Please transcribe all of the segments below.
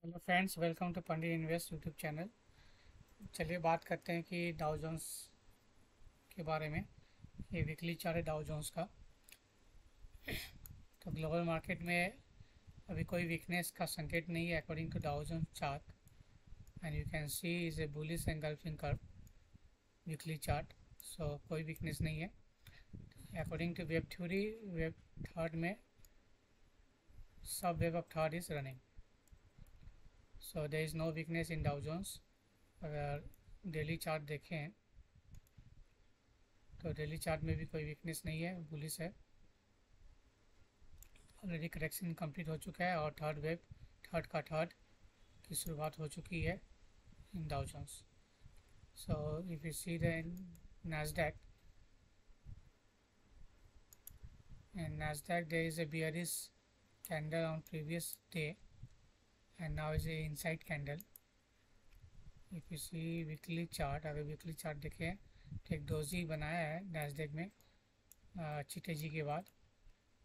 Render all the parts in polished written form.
Hello friends, welcome to Pandit invest YouTube channel. चलिए बात करते हैं कि डाउ जोन्स के बारे में। ये वीकली चार्ट है डाउ जोन्स का। तो ग्लोबल मार्केट में अभी कोई वीकनेस का संकेत नहीं है according to Dow Jones chart. And you can see is a bullish engulfing curve weekly chart. So कोई वीकनेस नहीं है according to wave theory. Wave third में सब wave of third is running, so there is no weakness in Dow Jones. अगर daily chart देखें तो daily chart में भी कोई वीकनेस नहीं है, बुलिश है। ऑलरेडी करेक्शन कंप्लीट हो चुका है और थर्ड की शुरुआत हो चुकी है in Dow Jones. So if you see the Nasdaq, in Nasdaq there is a bearish candle on previous day and now is a inside candle. if you see weekly chart, अगर weekly chart देखें तो एक doji बनाया है Nasdaq में अच्छी तेजी के बाद।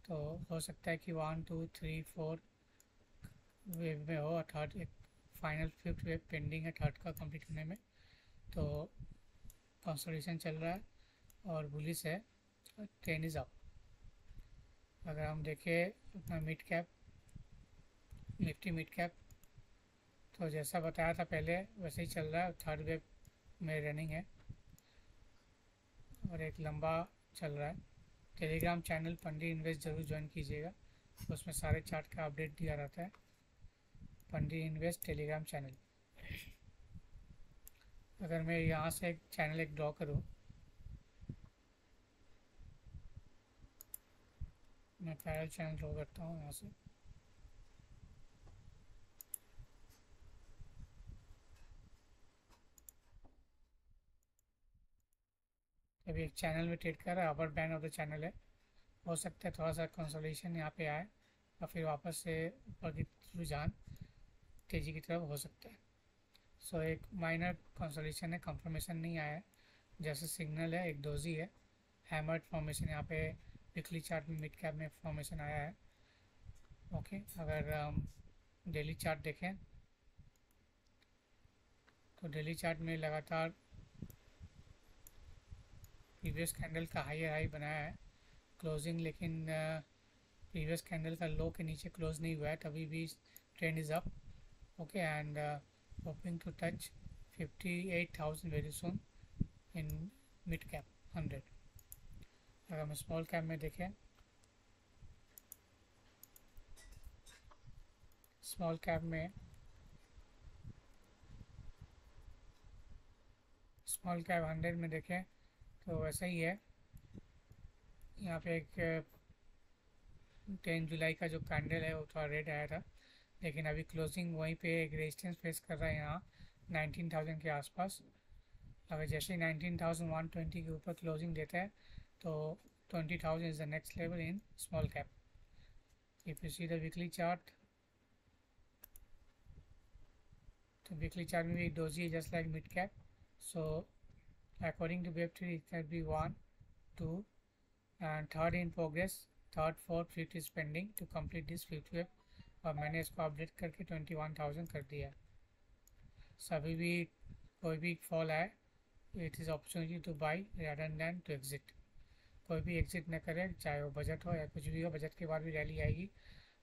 तो हो सकता है कि 1 2 3 4 वेव में हो और थर्ड एक फाइनल फिफ्थ वेव पेंडिंग है थर्ड का कंप्लीट होने में। तो कंसोलिडेशन चल रहा है और बुलिश है, ट्रेंड इज अप। अगर हम देखें अपना mid cap, Nifty mid cap, तो जैसा बताया था पहले वैसे ही चल रहा है, थर्ड वेव में रनिंग है और एक लंबा चल रहा है। टेलीग्राम चैनल पंडित इन्वेस्ट ज़रूर ज्वाइन कीजिएगा, उसमें सारे चार्ट का अपडेट दिया रहता है। पंडित इन्वेस्ट टेलीग्राम चैनल। अगर मैं यहाँ से एक चैनल एक ड्रॉ करूँ, मैं पैरल चैनल ड्रॉ करता हूँ यहाँ से। अभी एक चैनल में ट्रेड कर रहा है, upper band of the channel है। हो सकता है थोड़ा सा कंसोलिडेशन यहाँ पे आए और फिर वापस से ऊपर की रुझान तेज़ी की तरफ हो सकता है। सो एक माइनर कंसोलिडेशन है, कंफर्मेशन नहीं आया है, जैसे सिग्नल है, एक डोजी है, हैमर्ड फॉर्मेशन यहाँ पे वीकली चार्ट में मिड कैप में फॉर्मेशन आया है। ओके, अगर हम डेली चार्ट देखें तो डेली चार्ट में लगातार प्रीवियस कैंडल का हाई बनाया है क्लोजिंग, लेकिन प्रीवियस कैंडल का लो के नीचे क्लोज नहीं हुआ है, तभी भी trend is up. Okay, and hoping to touch 58,000 very soon in mid cap 100। अगर हम स्मॉल कैप में देखें, स्मॉल कैप में स्मॉल कैप 100 में देखें तो वैसा ही है। यहाँ पे एक 10 जुलाई का जो कैंडल है वो थोड़ा रेड आया था, लेकिन अभी क्लोजिंग वहीं पे एक रेजिस्टेंस फेस कर रहा है यहाँ 19,000 के आसपास। अगर जैसे 19,120 के ऊपर क्लोजिंग देता है तो 20,000 is the next level in small cap. If you see the weekly chart, तो वीकली चार्ट में भी doji just like mid cap. So according to wave three it can be 1 2 and third in progress, third fourth fifth is pending to complete this fifth wave, और मैंने इसको update करके 21,000 कर दिया है। सभी भी कोई भी फॉल आए, it is opportunity to buy rather than to exit. कोई भी एग्जिट न करे, चाहे वो बजट हो या कुछ भी हो। बजट के बाद भी रैली आएगी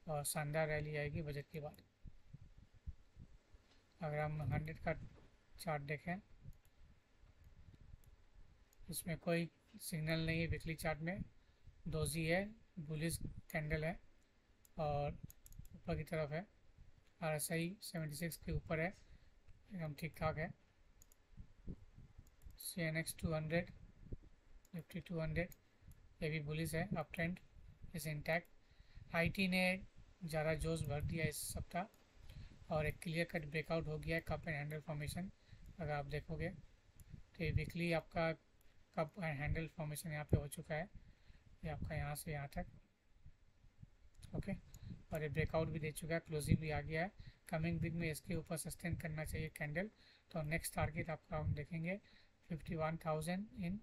और शानदार रैली आएगी बजट के बाद। अगर हम 100 का चार्ट देखें, इसमें कोई सिग्नल नहीं है वीकली चार्ट में, डोजी है, बुलिश कैंडल है और ऊपर की तरफ है। RSI 76 के ऊपर है, एकदम ठीक ठाक है। CNX 200, निफ्टी 200 ये भी बुलिश है, up trend is intact. IT ने ज़्यादा जोश भर दिया इस सप्ताह और एक क्लियर कट ब्रेकआउट हो गया है कप एंड हैंडल फॉर्मेशन। अगर आप देखोगे तो ये वीकली आपका कप एंड हैंडल फॉर्मेशन यहाँ पे हो चुका है, ये आपका यहाँ से यहाँ तक। ओके, और ये ब्रेकआउट भी दे चुका है, क्लोजिंग भी आ गया है। कमिंग वीक में इसके ऊपर सस्टेन करना चाहिए कैंडल। तो नेक्स्ट टारगेट आपका हम देखेंगे 51,000 इन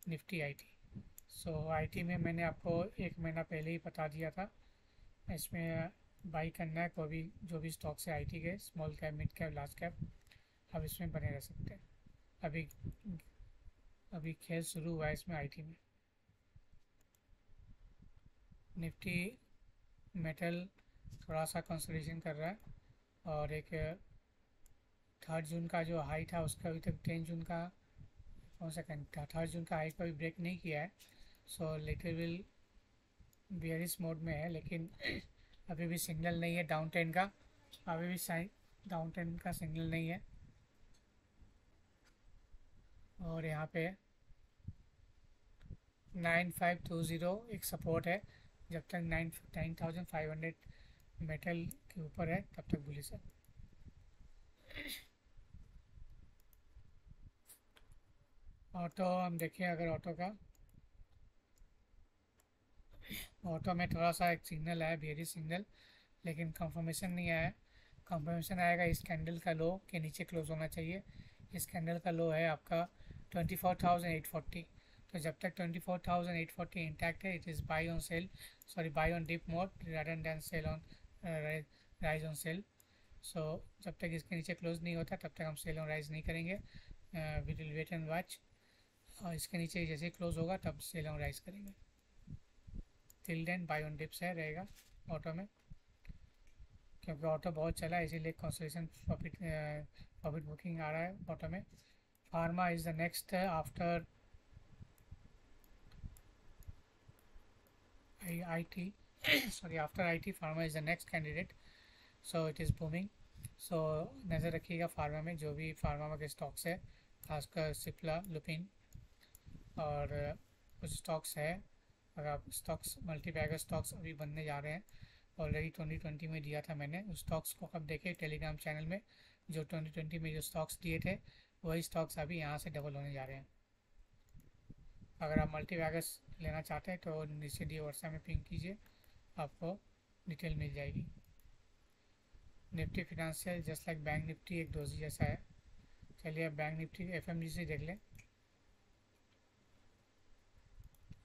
निफ्टी IT। सो IT में मैंने आपको एक महीना पहले ही बता दिया था, इसमें बाई करना है कोई भी जो भी स्टॉक से आईटी के, small cap, mid cap, large cap, अब इसमें बने रह सकते हैं। अभी अभी खेल शुरू हुआ है इसमें आईटी में। निफ्टी मेटल थोड़ा सा कंसोलिडेशन कर रहा है, और एक 3 जून का जो हाई था उसका अभी तक 10 जून का, कौन सा 3 जून का हाई को भी ब्रेक नहीं किया है। So little will bearish mode में है, लेकिन अभी भी सिग्नल नहीं है डाउन ट्रेंड का, अभी भी डाउन ट्रेंड का सिग्नल नहीं है। और यहाँ पे 9520 एक सपोर्ट है, जब तक 9500 मेटल के ऊपर है तब तक बुलिश है। ऑटो हम देखें, अगर ऑटो में थोड़ा सा एक सिग्नल आया, बियरिश सिग्नल, लेकिन कंफर्मेशन नहीं आया। कंफर्मेशन आएगा इस कैंडल का लो के नीचे क्लोज होना चाहिए। इस कैंडल का लो है आपका 24,840। तो जब तक 24,840 इंटैक्ट है, it is buy on sell, sorry buy on dip mode rather than sell on rise on sell. So जब तक इसके नीचे क्लोज नहीं होता तब तक हम सेल ऑन राइज नहीं करेंगे, we will wait and watch. और इसके नीचे जैसे ही क्लोज होगा तब सेल ऑन राइज करेंगे। Till then buy on dips है रहेगा ऑटो में, क्योंकि ऑटो बहुत चला है इसीलिए कंसोलिडेशन प्रॉफिट बुकिंग आ रहा है ऑटो में। Pharma is the next after IT sorry after IT pharma is the next candidate, so it is booming। so नज़र रखिएगा फार्मा में, जो भी फार्मा के स्टॉक्स है, खासकर सिप्ला, लुपिन और कुछ स्टॉक्स है। अगर आप स्टॉक्स मल्टीबैगर स्टॉक्स अभी बनने जा रहे हैं, ऑलरेडी 2020 में दिया था मैंने उस स्टॉक्स को, अब देखे टेलीग्राम चैनल में जो 2020 में जो स्टॉक्स दिए थे वही स्टॉक्स अभी यहाँ से डबल होने जा रहे हैं। अगर आप मल्टीबैगर्स लेना चाहते हैं तो नीचे दिए व्हाट्सएप में पिंग कीजिए, आपको डिटेल मिल जाएगी। Nifty financial just like bank Nifty एक दोषी जैसा है। चलिए अब बैंक निफ्टी FMGC देख लें।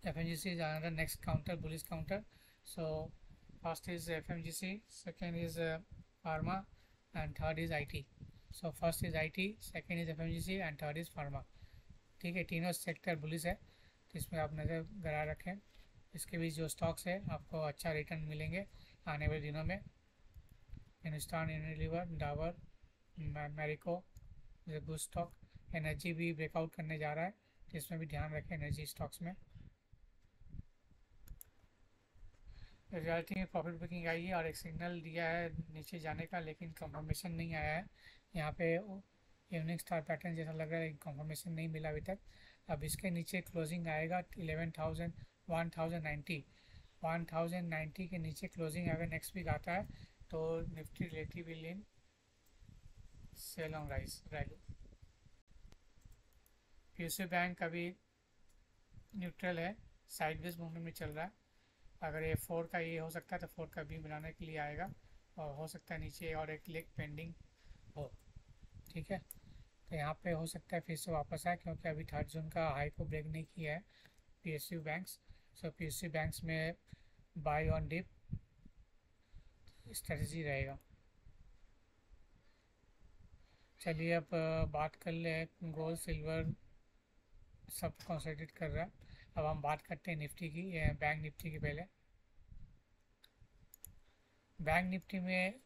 FMGC is another next counter, bullish counter. So first is FMGC, second is pharma, and third is IT. So first is IT, second is FMGC and third is pharma। ठीक है, तीनों sector bullish है, तो इसमें आप नज़र गड़ा रखें। इसके बीच जो स्टॉक्स है आपको अच्छा रिटर्न मिलेंगे आने वाले दिनों में। Hindustan Unilever, Dabur, Marico, good stock. Energy भी ब्रेकआउट करने जा रहा है, तो इसमें भी ध्यान रखें एनर्जी स्टॉक्स में। रियलिटी में प्रॉफिट बुकिंग आई है और एक सिग्नल दिया है नीचे जाने का, लेकिन कंफर्मेशन नहीं आया है। यहाँ पे इवनिंग स्टार पैटर्न जैसा लग रहा है, लेकिन कंफर्मेशन नहीं मिला अभी तक। अब इसके नीचे क्लोजिंग आएगा 1090 के नीचे क्लोजिंग अगर नेक्स्ट वीक आता है तो Nifty relative will in sell on rise value. PSU bank अभी न्यूट्रल है, साइडवेज मूवमेंट में चल रहा है। अगर ये 4 का ये हो सकता है तो 4 का बी बनाने के लिए आएगा, और हो सकता है नीचे और एक लेग पेंडिंग हो। ठीक है, तो यहाँ पे हो सकता है फिर से वापस आए, क्योंकि अभी 3 जून का हाई को ब्रेक नहीं किया है PSU बैंक्स। सो PSU बैंक्स में बाय ऑन डिप स्ट्रेटजी रहेगा। चलिए अब बात कर ले, गोल्ड सिल्वर सब कंसंट्रेट कर रहा है। अब हम बात करते हैं निफ्टी की, बैंक निफ्टी की। पहले बैंक निफ्टी में,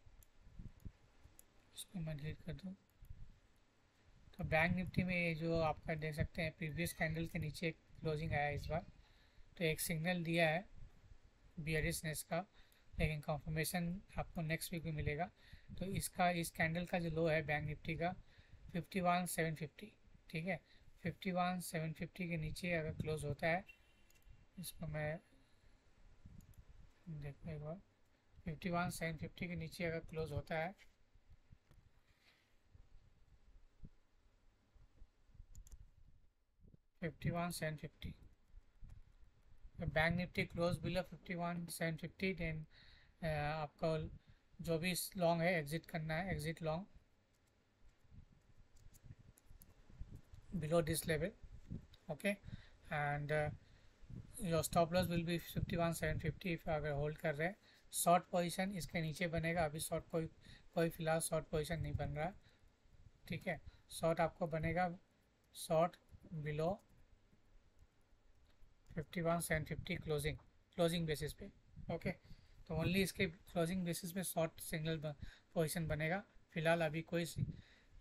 इसको मैं डिलीट कर दूँ, तो बैंक निफ्टी में ये जो आपका देख सकते हैं प्रीवियस कैंडल के नीचे क्लोजिंग आया इस बार, तो एक सिग्नल दिया है बियरिशनेस का, लेकिन कंफर्मेशन आपको नेक्स्ट वीक में मिलेगा। तो इसका इस कैंडल का जो लो है बैंक निफ्टी का 51,750। ठीक है, 51,750 के नीचे अगर क्लोज होता है, इसको मैं देखो एक बार, 51,750 के नीचे अगर क्लोज होता है 51,750, bank Nifty close below 51,750, then आपका जो भी लॉन्ग है एग्जिट करना है, exit long below this level, okay, and your stop loss will be 51,750 if अगर होल्ड कर रहे हैं शॉर्ट पोजीशन इसके नीचे बनेगा। अभी शॉर्ट कोई फिलहाल शॉर्ट पोजीशन नहीं बन रहा, ठीक है। शॉर्ट आपको बनेगा शॉर्ट बिलो 51,750 क्लोजिंग बेसिस पे, ओके। तो ओनली इसके क्लोजिंग बेसिस पे शॉर्ट सिग्नल पोजीशन बनेगा। फिलहाल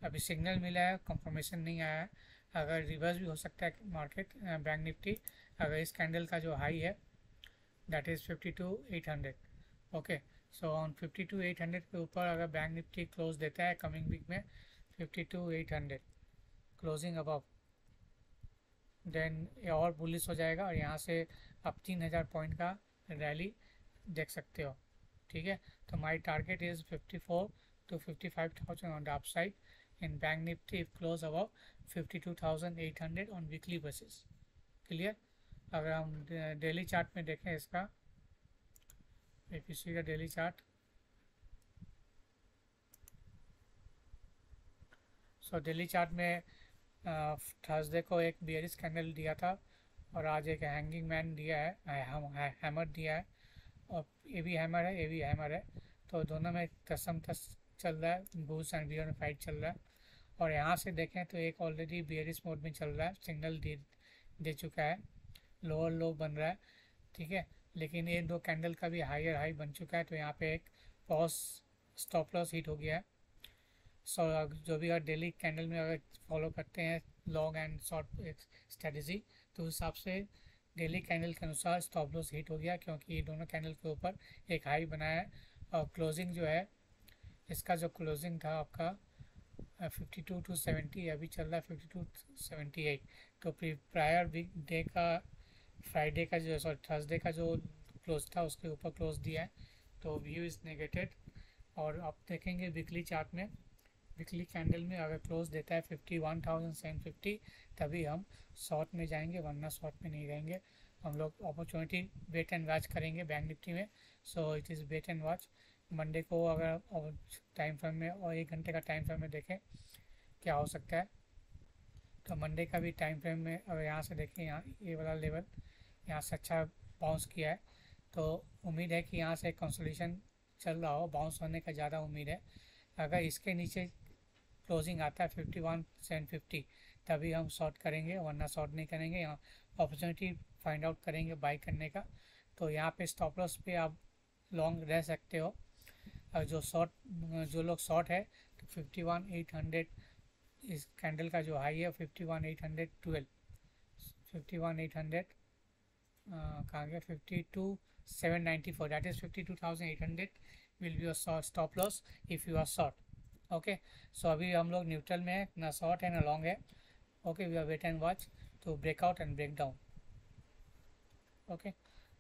अभी सिग्नल मिला है, कंफर्मेशन नहीं आया है। अगर रिवर्स भी हो सकता है मार्केट बैंक निफ्टी, अगर इस कैंडल का जो हाई है that is 52,800, okay. So on 52,800 के ऊपर अगर बैंक निफ्टी क्लोज देता है कमिंग वीक में 52,800 क्लोजिंग अबव, देन ये और बुलिश हो जाएगा और यहाँ से आप 3,000 पॉइंट का रैली देख सकते हो, ठीक है। तो my target is 54,000 to 55,000 on the upside in bank Nifty if close above 52,800 on weekly basis, clear. अगर हम डेली चार्ट में देखें इसका, if you see the daily chart, so daily chart में थर्सडे को एक बियरिश कैंडल दिया था और आज एक हैंगिंग मैन दिया है, हैमर दिया है, और ये भी हैमर है, ये भी हैमर है। तो दोनों में कसम कस चल रहा है, बूस एंड बियर में फाइट चल रहा है। और यहाँ से देखें तो एक ऑलरेडी बियरिश मोड में चल रहा है, सिग्नल दे चुका है, लोअर लो बन रहा है, ठीक है। लेकिन ये दो कैंडल का भी हायर हाई बन चुका है, तो यहाँ पे एक पॉज स्टॉप लॉस हिट हो गया है। सो जो भी अगर डेली कैंडल में अगर फॉलो करते हैं लॉन्ग एंड शॉर्ट स्ट्रेटजी, तो उस हिसाब से डेली कैंडल के अनुसार स्टॉप लॉस हिट हो गया, क्योंकि ये दोनों कैंडल के ऊपर एक हाई बनाया है। और क्लोजिंग जो है इसका, जो क्लोजिंग था आपका 52,270, अभी चल रहा है 52,278। तो प्रायर वीक डे का, फ्राइडे का जो, सॉरी थर्सडे का जो क्लोज था उसके ऊपर क्लोज दिया है, तो व्यू इज़ नेगेटेड। और आप देखेंगे वीकली चार्ट में, वीकली कैंडल में अगर क्लोज देता है 51,750 तभी हम शॉर्ट में जाएंगे, वरना शॉर्ट में नहीं रहेंगे। हम लोग अपॉर्चुनिटी वेट एंड वॉच करेंगे बैंक निफ्टी में। So it is wait and watch. Monday को अगर टाइम फ्रेम में और 1 घंटे का टाइम फ्रेम में देखें क्या हो सकता है, तो मंडे का भी टाइम फ्रेम में अगर यहाँ से देखें, यहाँ ये वाला लेवल यहाँ से अच्छा बाउंस किया है, तो उम्मीद है कि यहाँ से कंसोलिडेशन चल रहा हो, बाउंस होने का ज़्यादा उम्मीद है। अगर इसके नीचे क्लोजिंग आता है 51,750 तभी हम शॉर्ट करेंगे, वरना शॉर्ट नहीं करेंगे। यहाँ अपॉर्चुनिटी फाइंड आउट करेंगे बाई करने का। तो यहाँ पे स्टॉप लॉस पे आप लॉन्ग रह सकते हो। और जो लोग शॉर्ट है तो 51,800, इस कैंडल का जो हाई है 51,812, 51,800 कहाँ गया, 52,794, that is 52,800 will be your stop loss if you are short, okay. So अभी हम लोग न्यूट्रल में है, ना शॉर्ट है ना लॉन्ग है, okay. We are wait and watch to breakout and break down, okay.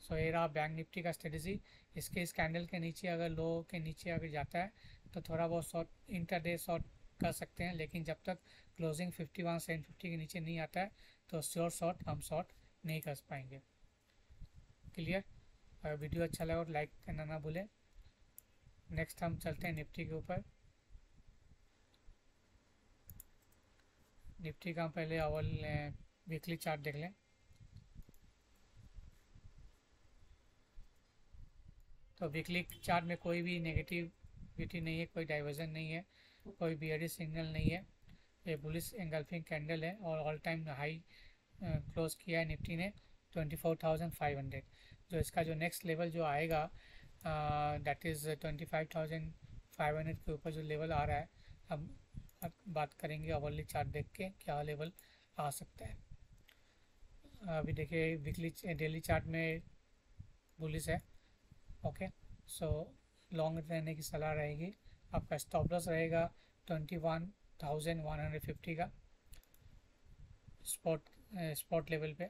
So ये रहा बैंक निफ्टी का स्ट्रेटजी। इसके इस कैंडल के नीचे अगर लो के नीचे अगर जाता है तो थोड़ा बहुत शॉर्ट इंटरडे शॉर्ट कर सकते हैं, लेकिन जब तक क्लोजिंग 51,750 के नीचे नहीं आता है तो श्योर शॉर्ट हम शॉर्ट नहीं कर पाएंगे, क्लियर। अगर वीडियो अच्छा लगा तो लाइक करना ना भूलें। नेक्स्ट हम चलते हैं निफ्टी के ऊपर। निफ्टी का पहले अवल वीकली चार्ट देख लें। तो वीकली चार्ट में कोई भी नेगेटिविटी नहीं है, कोई डाइवर्जन नहीं है, कोई बियरिश सिग्नल नहीं है। ये बुलिश एंगल्फिंग कैंडल है और ऑल टाइम हाई क्लोज किया है निफ्टी ने 24,500। जो इसका जो नेक्स्ट लेवल जो आएगा दैट इज़ 25,500 के ऊपर जो लेवल आ रहा है, हम अब बात करेंगे अवरली चार्ट देख के क्या लेवल आ सकता है। अभी देखिए वीकली डेली चार्ट में बुलिश है, ओके। सो लॉन्ग रहने की सलाह रहेगी। आपका स्टॉप लॉस रहेगा 21,150 का स्पॉट लेवल पे।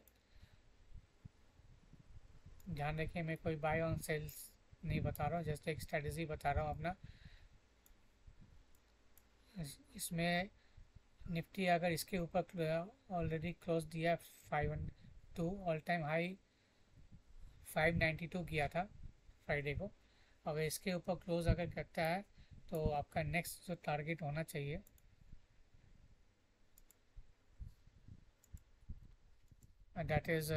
ध्यान रखिए मैं कोई बाय ऑन सेल्स नहीं बता रहा हूँ, जस्ट एक स्ट्रेटजी बता रहा हूँ अपना। इसमें निफ्टी अगर इसके ऊपर ऑलरेडी क्लोज दिया 502, ऑल टाइम हाई 592 किया था फ्राइडे को, अगर इसके ऊपर क्लोज अगर करता है तो आपका नेक्स्ट जो टारगेट होना चाहिए दैट इज़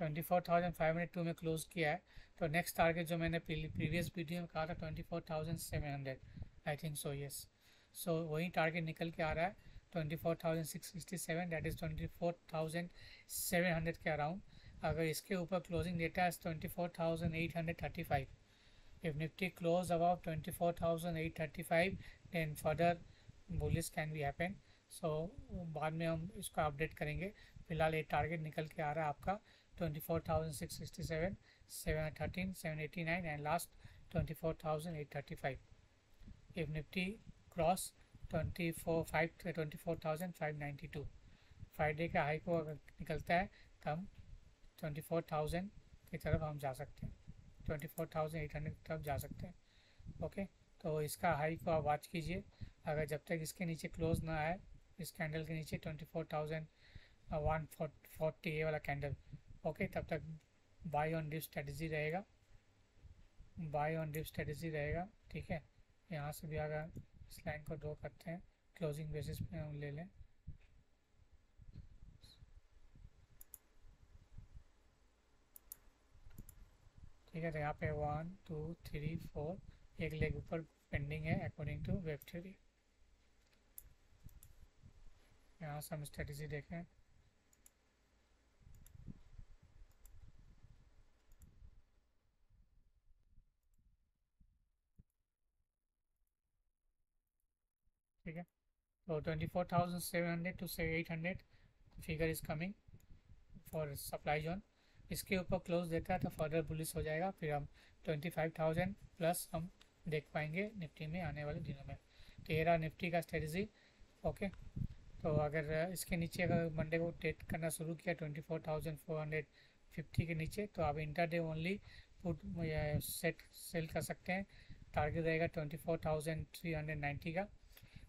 24,502 में क्लोज किया है। तो नेक्स्ट टारगेट जो मैंने प्रीवियस वीडियो में कहा था 24,700, आई थिंक सो, यस। सो वही टारगेट निकल के आ रहा है 24,667, दैट इज़ 24,700 के अराउंड। अगर इसके ऊपर क्लोजिंग डेटा है 24,835। If Nifty close above 24,835, then further bullish can be happen. So बाद में हम इसको अपडेट करेंगे। फिलहाल ये टारगेट निकल के आ रहा है आपका 24,667, 713, 789 and last 24,835। If Nifty cross 24,592, Friday का हाई को अगर निकलता है तो हम 24,000 की तरफ हम जा सकते हैं, 24,800 की तरफ जा सकते हैं। ओके, तो इसका हाई को आप वॉच कीजिए। अगर जब तक इसके नीचे क्लोज ना आए, इस कैंडल के नीचे 24,140 ये वाला कैंडल, ओके, तब तक बाय ऑन डिप स्ट्रेटजी रहेगा, बाय ऑन डिप स्ट्रेटजी रहेगा। ठीक है, यहाँ से भी अगर इस लाइन को ड्रॉ करते हैं क्लोजिंग बेसिस पे हम ले लें, ठीक है। तो यहाँ पे 1 2 3 4 एक लेग ऊपर पेंडिंग है अकॉर्डिंग टू वेब थ्योरी। यहाँ से हम स्ट्रेटजी देखें, ठीक है। तो 24,700 to 800 figure is coming for supply zone. इसके ऊपर क्लोज देता है तो फर्दर बुलिश हो जाएगा, फिर हम 25,000 प्लस हम देख पाएंगे निफ्टी में आने वाले दिनों में। तो ये रहा निफ्टी का स्ट्रेटजी। ओके, तो अगर इसके नीचे अगर मंडे को ट्रेड करना शुरू किया 24,450 के नीचे, तो आप intraday only put set sell कर सकते हैं। टारगेट रहेगा 24,390 का।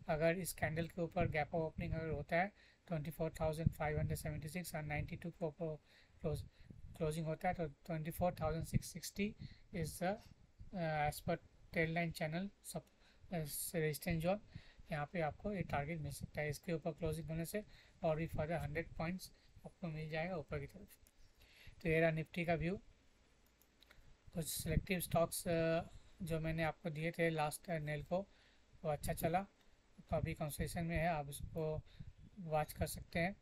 अगर इस कैंडल के ऊपर गैप ऑफ ओपनिंग अगर होता है 24,576 और 92 को क्लोजिंग होता है, तो 24,660 is as per tail line channel सब रेजिस्टेंस जोन। यहाँ पे आपको ये टारगेट मिल सकता है। इसके ऊपर क्लोजिंग होने से और भी फर्दर 100 पॉइंट्स आपको मिल जाएगा ऊपर की तरफ। तो ये रहा निफ्टी का व्यू। कुछ सिलेक्टिव स्टॉक्स जो मैंने आपको दिए थे लास्ट नेल को, वो अच्छा चला, तो अभी कंसेशन में है, आप इसको वॉच कर सकते हैं।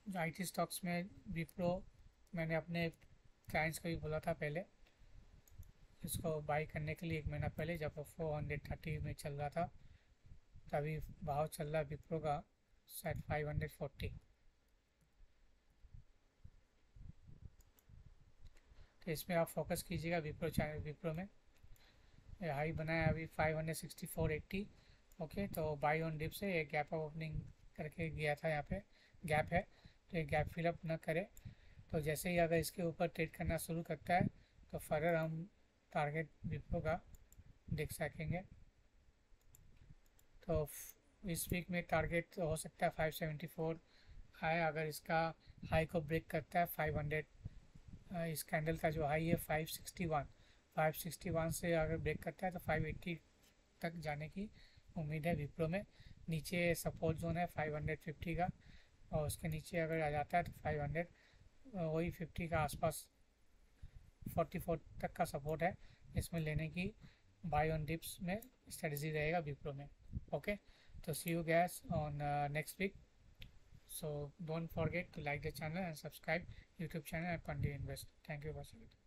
जो IT स्टॉक्स में विप्रो, मैंने अपने क्लाइंट्स को भी बोला था पहले इसको बाई करने के लिए 1 महीना पहले, जब 430 में चल रहा था, तभी भाव चल रहा है विप्रो का शायद 540। तो इसमें आप फोकस कीजिएगा विप्रो में हाई बनाया अभी 564.80। ओके, तो बाई ऑन डिप से एक गैप ऑफ ओपनिंग करके गया था, यहाँ पे गैप है, तो एक गैप फिलअप न करे। तो जैसे ही अगर इसके ऊपर ट्रेड करना शुरू करता है तो फर्दर हम टारगेट विप्रो का देख सकेंगे। तो इस वीक में टारगेट हो सकता है 574 है। अगर इसका हाई को ब्रेक करता है 500, इस कैंडल का जो हाई है 561 से अगर ब्रेक करता है तो 580 तक जाने की उम्मीद है विप्रो में। नीचे सपोर्ट जोन है 550 का, और उसके नीचे अगर आ जाता है तो 500 वही 50 का आसपास 44 तक का सपोर्ट है, इसमें लेने की बाय ऑन डिप्स में स्ट्रेटजी रहेगा विप्रो में। ओके, तो see you guys on next week. So don't forget to like the channel and subscribe YouTube channel and Pandey Invest. Thank you for watching it.